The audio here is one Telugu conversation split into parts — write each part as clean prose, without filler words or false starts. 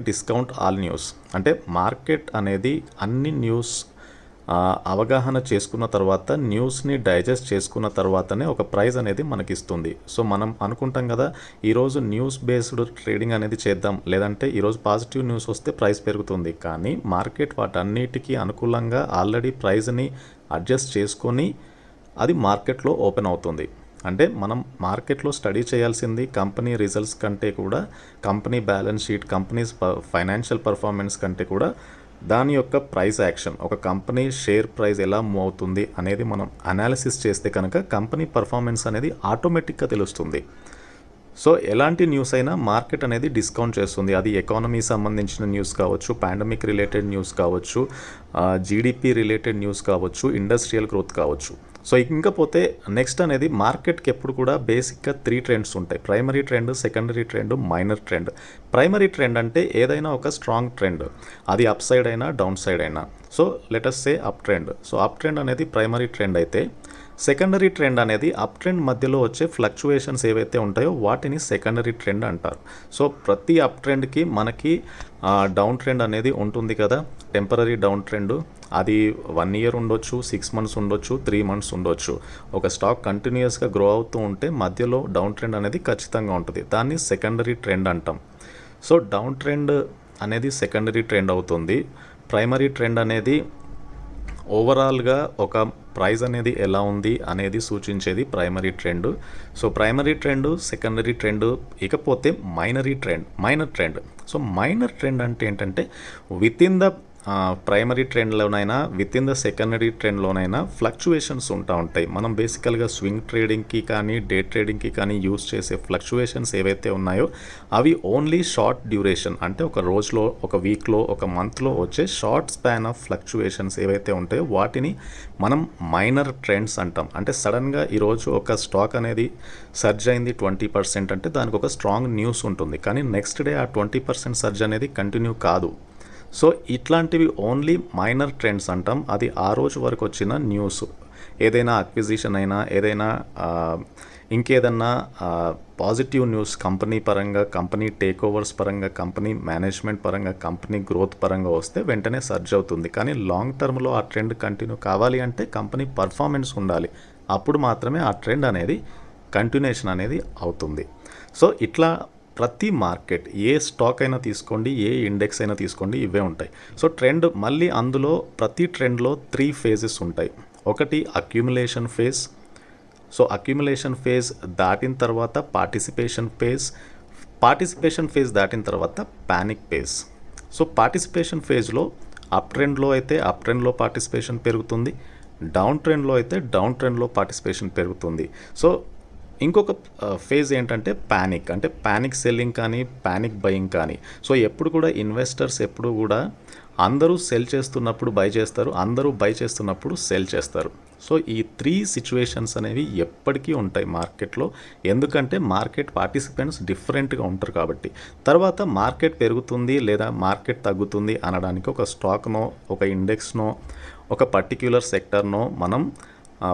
Discount all news. అంటే మార్కెట్ అనేది అన్ని న్యూస్ అవగాహన చేసుకున్న తర్వాత, న్యూస్ని డైజెస్ట్ చేసుకున్న తర్వాతనే ఒక ప్రైస్ అనేది మనకి ఇస్తుంది. సో మనం అనుకుంటాం కదా, ఈరోజు న్యూస్ బేస్డ్ ట్రేడింగ్ అనేది చేద్దాం, లేదంటే ఈరోజు పాజిటివ్ న్యూస్ వస్తే ప్రైస్ పెరుగుతుంది. కానీ మార్కెట్ వాటన్నిటికీ అనుకూలంగా ఆల్రెడీ ప్రైస్ని అడ్జస్ట్ చేసుకొని అది మార్కెట్లో ఓపెన్ అవుతుంది. అంటే మనం మార్కెట్లో స్టడీ చేయాల్సింది కంపెనీ రిజల్ట్స్ కంటే కూడా, company balance sheet, companies financial performance కంటే కూడా దాని యొక్క ప్రైస్ యాక్షన్, ఒక కంపెనీ షేర్ ప్రైస్ ఎలా మూవ్ అవుతుంది అనేది మనం అనాలిసిస్ చేస్తే కనుక కంపెనీ పర్ఫార్మెన్స్ అనేది ఆటోమేటిక్గా తెలుస్తుంది. సో ఎలాంటి న్యూస్ అయినా మార్కెట్ అనేది డిస్కౌంట్ చేస్తుంది. అది ఎకానమీ సంబంధించిన న్యూస్ కావచ్చు, పాండమిక్ రిలేటెడ్ న్యూస్ కావచ్చు, జీడిపి రిలేటెడ్ న్యూస్ కావచ్చు, ఇండస్ట్రియల్ గ్రోత్ కావచ్చు. సో ఇంకపోతే నెక్స్ట్ అనేది మార్కెట్కి ఎప్పుడు కూడా బేసిక్గా 3 ట్రెండ్స్ ఉంటాయి: primary trend, secondary trend, minor trend. Primary trend అంటే ఏదైనా ఒక స్ట్రాంగ్ ట్రెండ్, అది అప్ సైడ్ అయినా డౌన్ సైడ్ అయినా. So let's say up trend. So up trend అనేది ప్రైమరీ ట్రెండ్ అయితే, సెకండరీ ట్రెండ్ అనేది అప్ ట్రెండ్ మధ్యలో వచ్చే ఫ్లక్చువేషన్స్ ఏవైతే ఉంటాయో వాటిని సెకండరీ ట్రెండ్ అంటారు. సో ప్రతి అప్ ట్రెండ్కి మనకి డౌన్ ట్రెండ్ అనేది ఉంటుంది కదా, టెంపరీ డౌన్ ట్రెండ్. అది 1 ఇయర్ ఉండొచ్చు, 6 మంత్స్ ఉండొచ్చు, 3 మంత్స్ ఉండొచ్చు. ఒక స్టాక్ కంటిన్యూస్గా గ్రో అవుతూ ఉంటే మధ్యలో డౌన్ ట్రెండ్ అనేది ఖచ్చితంగా ఉంటుంది. దాన్ని సెకండరీ ట్రెండ్ అంటాం. సో డౌన్ ట్రెండ్ అనేది సెకండరీ ట్రెండ్ అవుతుంది. ప్రైమరీ ట్రెండ్ అనేది ఓవరాల్గా ఒక ప్రైస్ అనేది ఎలా ఉంది అనేది సూచించేది primary trend. So primary trend, secondary trend. ఇకపోతే minor trend. So minor trend అంటే ఏంటంటే విత్ ఇన్ ద ప్రైమరీ ట్రెండ్లోనైనా, విత్ ఇన్ ద సెకండరీ ట్రెండ్లోనైనా ఫ్లక్చువేషన్స్ ఉంటాయి. మనం బేసికల్గా స్వింగ్ ట్రేడింగ్కి కానీ, డే ట్రేడింగ్కి కానీ యూస్ చేసే ఫ్లక్చువేషన్స్ ఏవైతే ఉన్నాయో అవి ఓన్లీ షార్ట్ డ్యూరేషన్, అంటే ఒక రోజులో, ఒక వీక్లో, ఒక మంత్లో వచ్చే షార్ట్ స్పాన్ ఆఫ్ ఫ్లక్చువేషన్స్ ఏవైతే ఉంటాయో వాటిని మనం మైనర్ ట్రెండ్స్ అంటాం. అంటే సడన్గా ఈరోజు ఒక స్టాక్ అనేది సర్జ్ అయింది 20% అంటే దానికి ఒక స్ట్రాంగ్ న్యూస్ ఉంటుంది, కానీ నెక్స్ట్ డే ఆ 20% సర్జ్ అనేది కంటిన్యూ కాదు. సో ఇట్లాంటివి ఓన్లీ మైనర్ ట్రెండ్స్ అంటాం. అది ఆ రోజు వరకు వచ్చిన న్యూస్, ఏదైనా అక్విజిషన్ అయినా, ఏదైనా ఇంకేదన్నా పాజిటివ్ న్యూస్ కంపెనీ పరంగా, కంపెనీ టేక్ ఓవర్స్ పరంగా, కంపెనీ మేనేజ్మెంట్ పరంగా, కంపెనీ గ్రోత్ పరంగా వస్తే వెంటనే సర్జ్ అవుతుంది. కానీ లాంగ్ టర్మ్లో ఆ ట్రెండ్ కంటిన్యూ కావాలి అంటే కంపెనీ పర్ఫార్మెన్స్ ఉండాలి. అప్పుడు మాత్రమే ఆ ట్రెండ్ అనేది కంటిన్యూషన్ అనేది అవుతుంది. సో ఇట్లా ప్రతి మార్కెట్, ఏ స్టాక్ అయినా తీసుకోండి, ఏ ఇండెక్స్ అయినా తీసుకోండి, ఇవే ఉంటాయి. సో ట్రెండ్ మళ్ళీ అందులో ప్రతి ట్రెండ్లో 3 ఫేజెస్ ఉంటాయి. ఒకటి accumulation phase. So accumulation phase దాటిన తర్వాత పార్టిసిపేషన్ ఫేజ్ దాటిన తర్వాత ప్యానిక్ ఫేజ్. సో పార్టిసిపేషన్ ఫేజ్లో అప్ ట్రెండ్లో అయితే అప్ ట్రెండ్లో పార్టిసిపేషన్ పెరుగుతుంది, డౌన్ ట్రెండ్లో అయితే డౌన్ ట్రెండ్లో పార్టిసిపేషన్ పెరుగుతుంది. సో ఇంకొక ఫేజ్ ఏంటంటే ప్యానిక్, అంటే ప్యానిక్ సెల్లింగ్ కానీ, ప్యానిక్ బయింగ్ కానీ. సో ఎప్పుడు కూడా ఇన్వెస్టర్స్ ఎప్పుడు కూడా అందరూ సెల్ చేస్తున్నప్పుడు బై చేస్తారు, అందరూ బై చేస్తున్నప్పుడు సెల్ చేస్తారు. సో ఈ 3 సిచ్యువేషన్స్ అనేవి ఎప్పటికీ ఉంటాయి మార్కెట్లో. ఎందుకంటే మార్కెట్ పార్టిసిపెంట్స్ డిఫరెంట్గా ఉంటారు కాబట్టి. తర్వాత మార్కెట్ పెరుగుతుంది లేదా మార్కెట్ తగ్గుతుంది అనడానికి ఒక స్టాక్నో, ఒక ఇండెక్స్నో, ఒక పర్టిక్యులర్ సెక్టర్నో మనం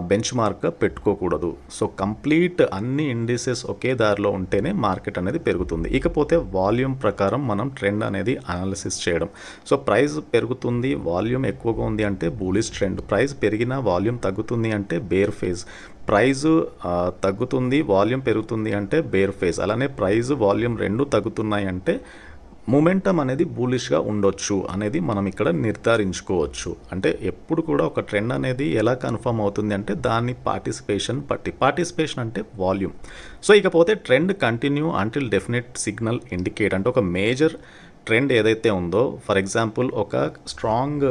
బెంచ్ మార్క్గా పెట్టుకోకూడదు. సో కంప్లీట్ అన్ని ఇండిసెస్ ఒకే దారిలో ఉంటేనే మార్కెట్ అనేది పెరుగుతుంది. ఇకపోతే వాల్యూమ్ ప్రకారం మనం ట్రెండ్ అనేది అనాలిసిస్ చేయడం. సో ప్రైస్ పెరుగుతుంది, వాల్యూమ్ ఎక్కువగా ఉంది అంటే బులిష్ ట్రెండ్. ప్రైస్ పెరిగినా వాల్యూమ్ తగ్గుతుంది అంటే బేర్ ఫేజ్. ప్రైజు తగ్గుతుంది, వాల్యూమ్ పెరుగుతుంది అంటే బేర్ ఫేజ్. అలానే ప్రైస్, వాల్యూమ్ రెండు తగ్గుతున్నాయి అంటే మూమెంటం అనేది బులిష్గా ఉండొచ్చు అనేది మనం ఇక్కడ నిర్ధారించుకోవచ్చు. అంటే ఎప్పుడు కూడా ఒక ట్రెండ్ అనేది ఎలా కన్ఫర్మ్ అవుతుంది అంటే దాన్ని పార్టిసిపేషన్ అంటే వాల్యూమ్. సో ఇకపోతే trend continue until definite signal indicate, అంటే ఒక మేజర్ ట్రెండ్ ఏదైతే ఉందో, ఫర్ ఎగ్జాంపుల్ ఒక స్ట్రాంగ్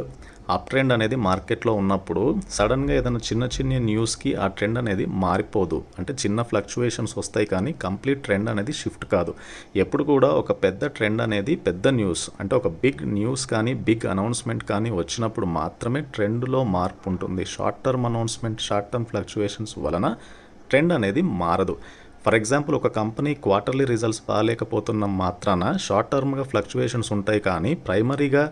అప్ ట్రెండ్ అనేది మార్కెట్లో ఉన్నప్పుడు సడన్గా ఏదైనా చిన్న న్యూస్కి ఆ ట్రెండ్ అనేది మారిపోదు. అంటే చిన్న ఫ్లక్చువేషన్స్ వస్తాయి కానీ కంప్లీట్ ట్రెండ్ అనేది షిఫ్ట్ కాదు. ఎప్పుడు కూడా ఒక పెద్ద ట్రెండ్ అనేది, పెద్ద న్యూస్ అంటే ఒక బిగ్ న్యూస్ కానీ, బిగ్ అనౌన్స్మెంట్ కానీ వచ్చినప్పుడు మాత్రమే ట్రెండ్లో మార్పు ఉంటుంది. Short term announcement, short term fluctuations వలన ట్రెండ్ అనేది మారదు. ఫర్ ఎగ్జాంపుల్ ఒక కంపెనీ క్వార్టర్లీ రిజల్ట్స్ బాగాలేకపోతున్న మాత్రాన షార్ట్ టర్మ్గా ఫ్లక్చువేషన్స్ ఉంటాయి, కానీ ప్రైమరీగా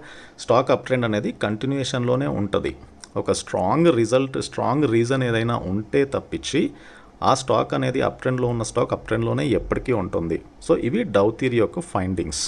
స్టాక్ అప్ ట్రెండ్ అనేది కంటిన్యూషన్లోనే ఉంటుంది. ఒక స్ట్రాంగ్ రీజన్ ఏదైనా ఉంటే తప్పించి ఆ స్టాక్ అనేది అప్ ట్రెండ్లో ఉన్న స్టాక్ అప్ ట్రెండ్లోనే ఎప్పటికీ ఉంటుంది. సో ఇవి డౌ థియరీ యొక్క ఫైండింగ్స్.